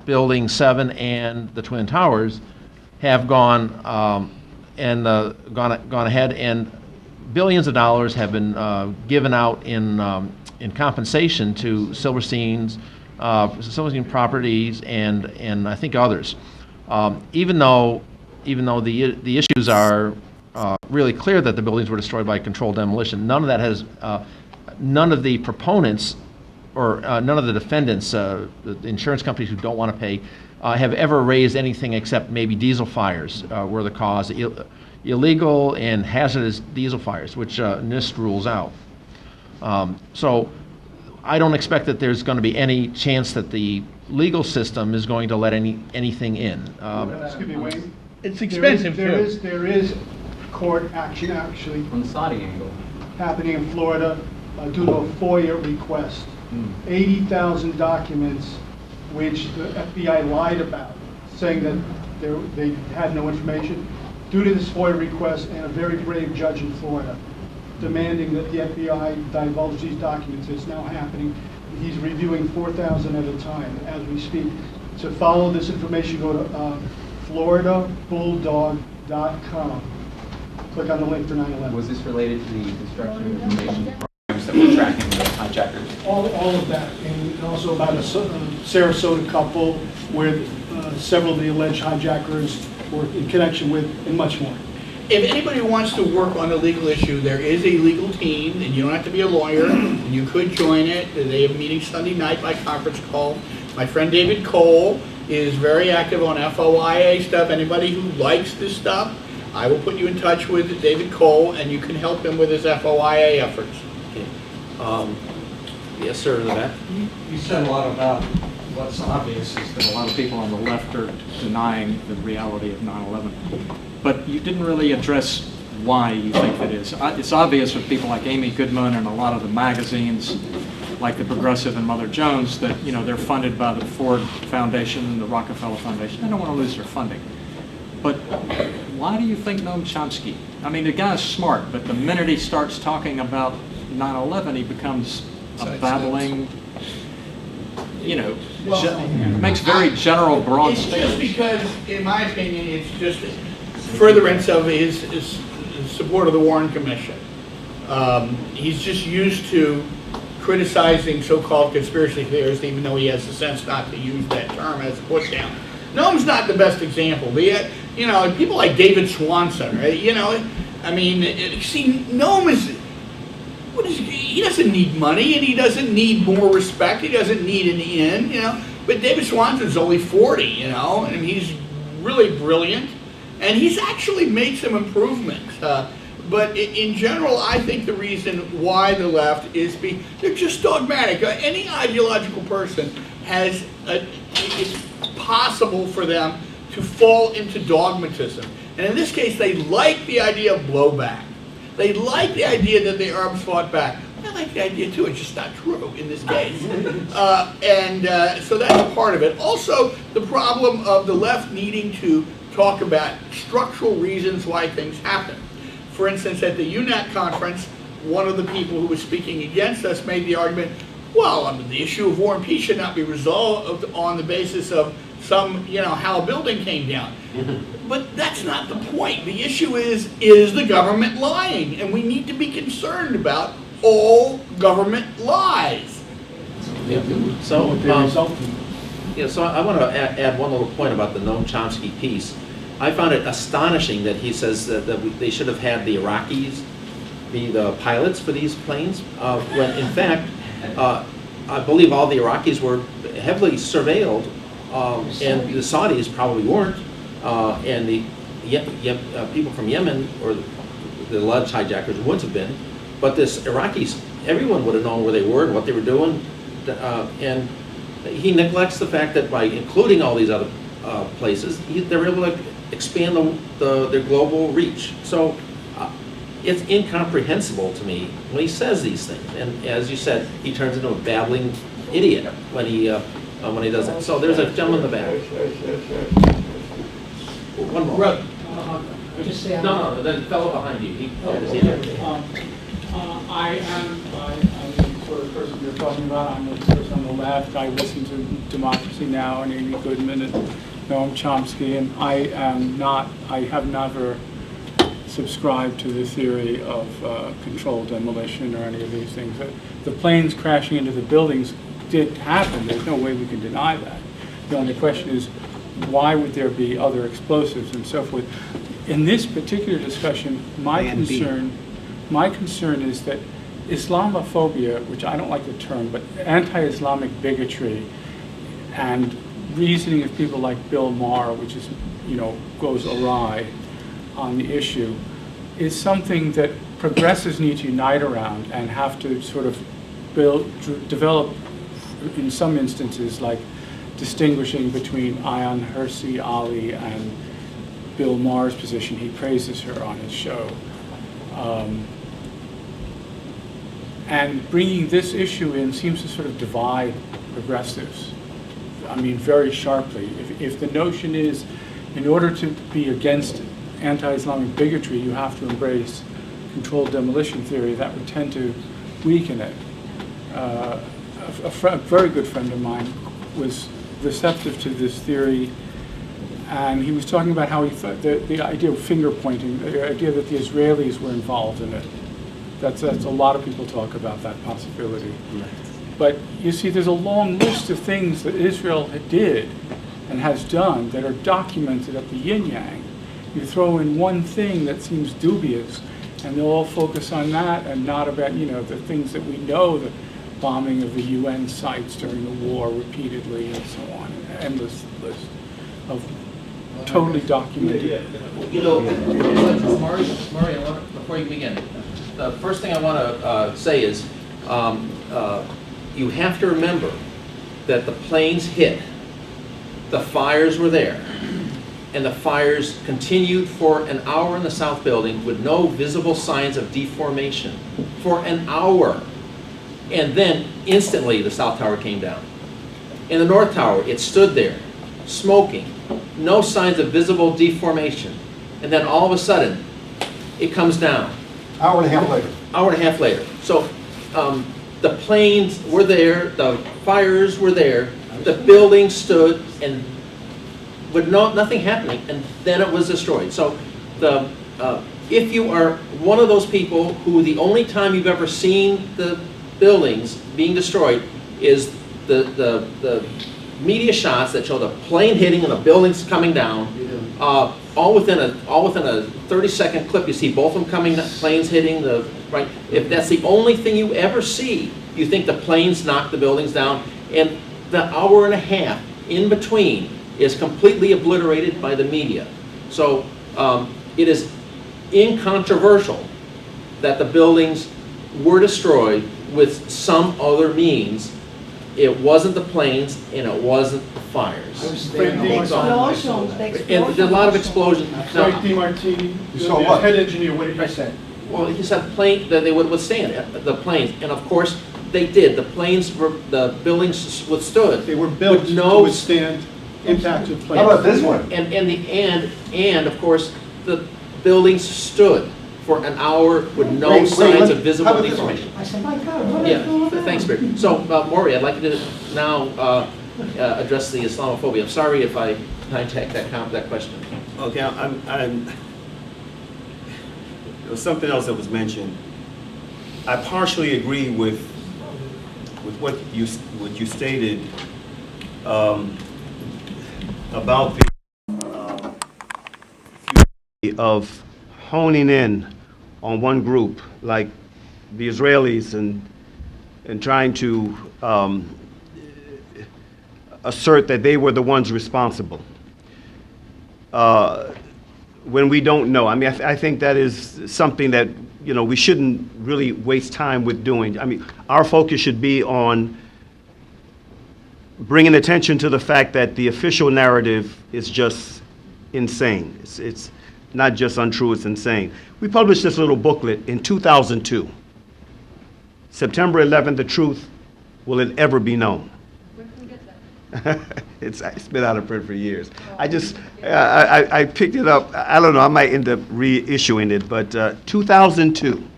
Building 7 and the Twin Towers have gone ahead, and billions of dollars have been given out in compensation to Silverstein Properties and I think others. Even though the issues are really clear that the buildings were destroyed by controlled demolition, none of that has, none of the proponents or none of the defendants, the insurance companies who don't want to pay, have ever raised anything except maybe diesel fires were the cause, illegal and hazardous diesel fires, which NIST rules out. So I don't expect that there's going to be any chance that the legal system is going to let anything in. Excuse me, Wayne. It's expensive, There too. is court action actually From the Saudi angle. happening in Florida due to a FOIA request. 80,000 documents which the FBI lied about, saying that they had no information. Due to this FOIA request and a very brave judge in Florida demanding that the FBI divulge these documents, it's now happening. He's reviewing 4,000 at a time as we speak. To follow this information, go to floridabulldog.com. Click on the link for 9/11. Was this related to the destruction of information programs that were tracking the hijackers? All of that, and also about a Sarasota couple where several of the alleged hijackers were in connection with, and much more. If anybody wants to work on a legal issue, there is a legal team, and you don't have to be a lawyer, and you could join it. They have meetings Sunday night by conference call. My friend David Cole is very active on FOIA stuff. Anybody who likes this stuff, I will put you in touch with David Cole, and you can help him with his FOIA efforts. Yes, sir, in the back. You said a lot about what's obvious is that a lot of people on the left are denying the reality of 9/11. But you didn't really address why you think that is. It's obvious with people like Amy Goodman and a lot of the magazines, like the Progressive and Mother Jones, that they're funded by the Ford Foundation and the Rockefeller Foundation. They don't want to lose their funding. But why do you think Noam Chomsky? I mean, the guy's smart, but the minute he starts talking about 9/11, he becomes a babbling, makes very general, broad It's just statements. because, in my opinion, it's just furtherance of his support of the Warren Commission. He's just used to criticizing so-called conspiracy theorists, even though he has the sense not to use that term as a put down. Noam's not the best example. People like David Swanson, right? Noam he doesn't need money, and he doesn't need more respect. He doesn't need an in, But David Swanson's only 40, and he's really brilliant, and he's actually made some improvements. But in general, I think the reason why the left is they're just dogmatic. Any ideological person it's possible for them to fall into dogmatism. And in this case, they like the idea of blowback. They like the idea that the Arabs fought back. I like the idea too, it's just not true in this case. So that's part of it. Also, the problem of the left needing to talk about structural reasons why things happen. For instance, at the UNAC conference, one of the people who was speaking against us made the argument, the issue of war and peace should not be resolved on the basis of how a building came down. But that's not the point. The issue is the government lying? And we need to be concerned about all government lies. So I want to add one little point about the Noam Chomsky piece. I found it astonishing that he says that they should have had the Iraqis be the pilots for these planes, when in fact, I believe all the Iraqis were heavily surveilled, and the Saudis probably weren't, and the people from Yemen, or the alleged hijackers, wouldn't have been, but this Iraqis, everyone would have known where they were and what they were doing, and he neglects the fact that by including all these other places, they're able to expand their global reach. So it's incomprehensible to me when he says these things. And as you said, he turns into a babbling idiot when he when he does it. So there's a gentleman in the back. One more. Just say No, the fellow behind you. Is he there? I am the sort of person you're talking about. I'm the person on the left. I listen to Democracy Now! And Amy Goodman and Noam Chomsky, and I have never subscribed to the theory of controlled demolition or any of these things. The planes crashing into the buildings did happen. There's no way we can deny that. The only question is, why would there be other explosives and so forth? In this particular discussion, my concern is that Islamophobia, which I don't like the term, but anti-Islamic bigotry and reasoning of people like Bill Maher, which is, goes awry on the issue, is something that progressives need to unite around and have to sort of develop, in some instances, like distinguishing between Ayaan Hirsi Ali and Bill Maher's position. He praises her on his show. And bringing this issue in seems to sort of divide progressives. I mean, very sharply. If the notion is, in order to be against anti-Islamic bigotry, you have to embrace controlled demolition theory, that would tend to weaken it. A very good friend of mine was receptive to this theory, and he was talking about how he thought the idea of finger pointing, the idea that the Israelis were involved in it. That's a lot of people talk about that possibility. Right. But you see, there's a long list of things that Israel did and has done that are documented at the yin yang. You throw in one thing that seems dubious, and they'll all focus on that and not about, the things that we know, the bombing of the UN sites during the war repeatedly and so on, an endless list of totally documented. Mauri, before you begin, the first thing I want to say is you have to remember that the planes hit, the fires were there, and the fires continued for an hour in the South Building with no visible signs of deformation for an hour. And then instantly the South Tower came down. In the North Tower, it stood there, smoking, no signs of visible deformation. And then all of a sudden, it comes down. Hour and a half later. Hour and a half later. So the planes were there, the fires were there, the building stood, and with nothing happening, and then it was destroyed. So if you are one of those people who the only time you've ever seen the buildings being destroyed is the media shots that show the plane hitting and the buildings coming down, all within a 30-second clip, you see both of them coming, planes hitting the right. If that's the only thing you ever see, you think the planes knocked the buildings down, and the hour and a half in between is completely obliterated by the media. So it is incontroversial that the buildings were destroyed with some other means. It wasn't the planes and it wasn't the fires. Explosions, the explosions. And there's a lot of explosions. Frank DiMartini, the head engineer, what did he say? Well, he said that they would withstand the planes, and of course they did. The buildings withstood. They were built to withstand impact of planes. How about this one? And of course the buildings stood for an hour with no signs of visible deformation. I said, my God, what Yeah, thanks, Barry. So, Mauri, I'd like you to now address the Islamophobia. I'm sorry if I hijacked that question. Okay, there was something else that was mentioned. I partially agree with what you stated about the of honing in on one group, like the Israelis, and trying to assert that they were the ones responsible. When we don't know. I mean, I think that is something that, we shouldn't really waste time with doing. I mean, our focus should be on bringing attention to the fact that the official narrative is just insane. It's not just untrue, it's insane. We published this little booklet in 2002. September 11th, the truth, will it ever be known? Where can we get that? It's been out of print for years. I picked it up. I don't know, I might end up reissuing it, but 2002.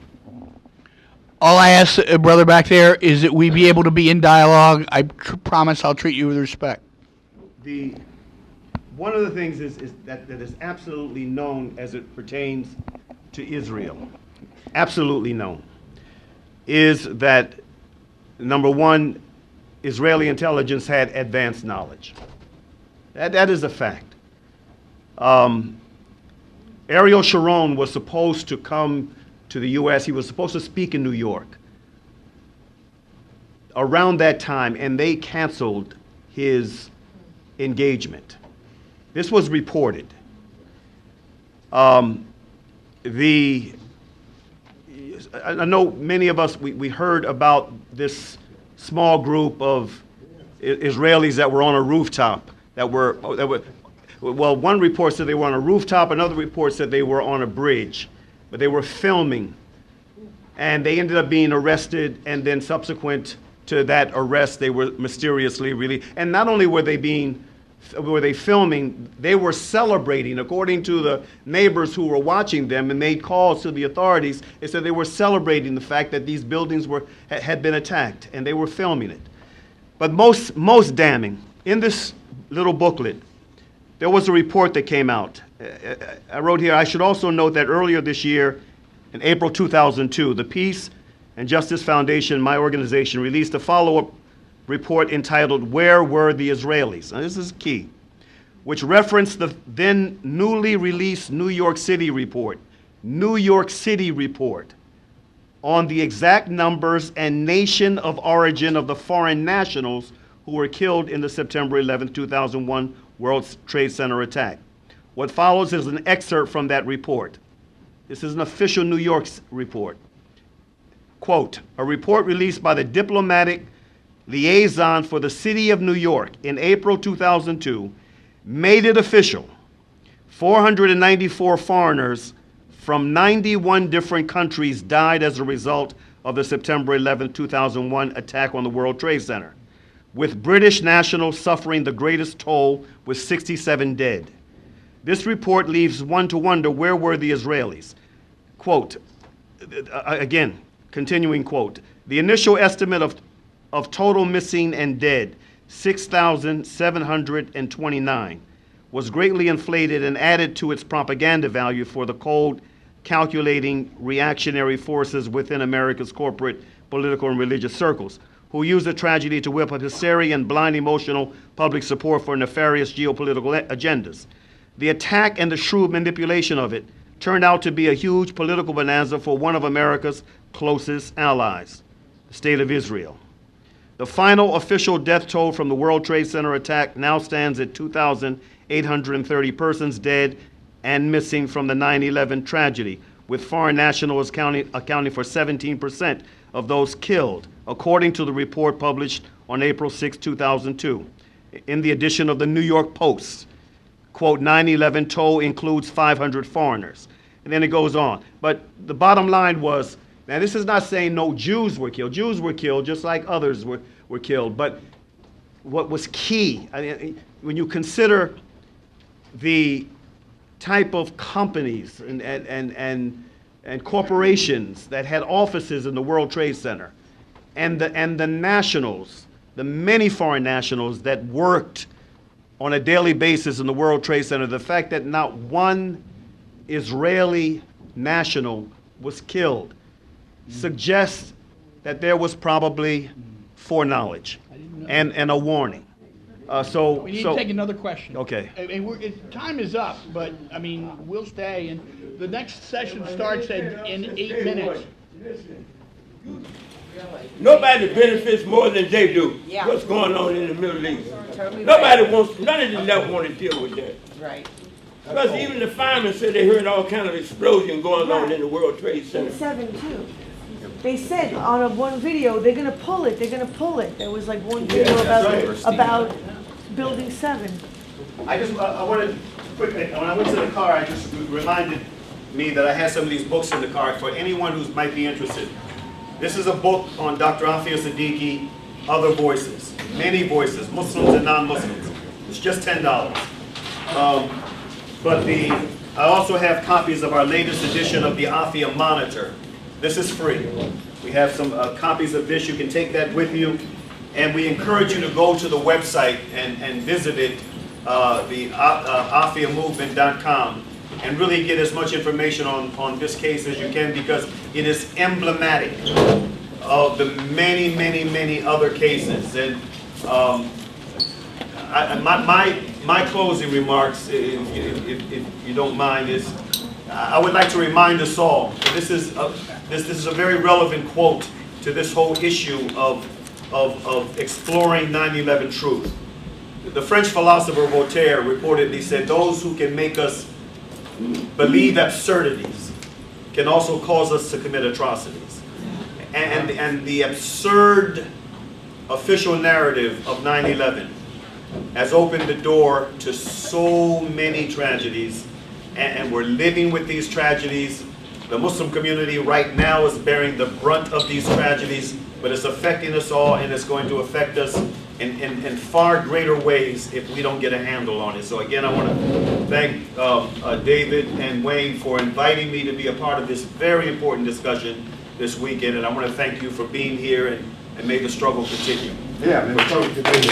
All I ask, brother back there, is that we be able to be in dialogue. I promise I'll treat you with respect. One of the things is that is absolutely known as it pertains to Israel, absolutely known, is that, number one, Israeli intelligence had advanced knowledge. That is a fact. Ariel Sharon was supposed to come to the U.S. He was supposed to speak in New York around that time, and they canceled his engagement. This was reported. I know many of us, we heard about this small group of Israelis that were on a rooftop, well, one report said they were on a rooftop, another report said they were on a bridge, but they were filming, and they ended up being arrested, and then subsequent to that arrest, they were mysteriously released. And not only were they filming, they were celebrating. According to the neighbors who were watching them and made calls to the authorities, they said they were celebrating the fact that these buildings had been attacked, and they were filming it. But most damning, in this little booklet, there was a report that came out. I wrote here, I should also note that earlier this year, in April 2002, the Peace and Justice Foundation, my organization, released a follow-up report entitled, Where Were the Israelis? Now, this is key, which referenced the then newly released New York City report on the exact numbers and nation of origin of the foreign nationals who were killed in the September 11, 2001 World Trade Center attack. What follows is an excerpt from that report. This is an official New York report. Quote, a report released by the diplomatic liaison for the city of New York in April 2002 made it official. 494 foreigners from 91 different countries died as a result of the September 11, 2001 attack on the World Trade Center, with British nationals suffering the greatest toll with 67 dead. This report leaves one to wonder, where were the Israelis? Quote, again, continuing quote, the initial estimate of total missing and dead, 6,729, was greatly inflated and added to its propaganda value for the cold, calculating reactionary forces within America's corporate, political, and religious circles, who used the tragedy to whip up hysteria and blind emotional public support for nefarious geopolitical agendas. The attack and the shrewd manipulation of it turned out to be a huge political bonanza for one of America's closest allies, the State of Israel. The final official death toll from the World Trade Center attack now stands at 2,830 persons dead and missing from the 9/11 tragedy, with foreign nationals accounting for 17% of those killed, according to the report published on April 6, 2002. In the edition of the New York Post, quote, 9/11 toll includes 500 foreigners. And then it goes on. But the bottom line was, now this is not saying no Jews were killed. Jews were killed just like others were killed. But what was key, when you consider the type of companies and corporations that had offices in the World Trade Center, and the nationals, the many foreign nationals that worked on a daily basis in the World Trade Center, the fact that not one Israeli national was killed suggests that there was probably foreknowledge and a warning. We need to take another question. Okay. Time is up, but I mean, we'll stay, and the next session starts in 8 minutes. Nobody benefits more than they do. Yeah. What's going on in the Middle East? Totally Nobody right. Wants, none of them never want to deal with that. Right. Because even the firemen said they heard all kind of explosion going on in the World Trade Center. In 7-2. They said on one video, they're going to pull it, they're going to pull it. There was like one video about Building 7. I wanted quickly, when I went to the car, I just reminded me that I had some of these books in the car for anyone who might be interested. This is a book on Dr. Afia Siddiqui, Other Voices. many voices, Muslims and non-Muslims. It's just $10. I also have copies of our latest edition of the AFIA Monitor. This is free. We have some copies of this. You can take that with you. And we encourage you to go to the website and visit it, the afiamovement.com, and really get as much information on this case as you can, because it is emblematic of the many, many, many other cases. And my closing remarks, if you don't mind, is I would like to remind us all, this is a very relevant quote to this whole issue of exploring 9/11 truth. The French philosopher Voltaire reportedly said, "Those who can make us believe absurdities can also cause us to commit atrocities." And the absurd official narrative of 9/11 has opened the door to so many tragedies, and we're living with these tragedies. The Muslim community right now is bearing the brunt of these tragedies, but it's affecting us all, and it's going to affect us in far greater ways if we don't get a handle on it. So again, I want to thank David and Wayne for inviting me to be a part of this very important discussion this weekend, and I want to thank you for being here, and may the struggle continue. Yeah, may the struggle continue.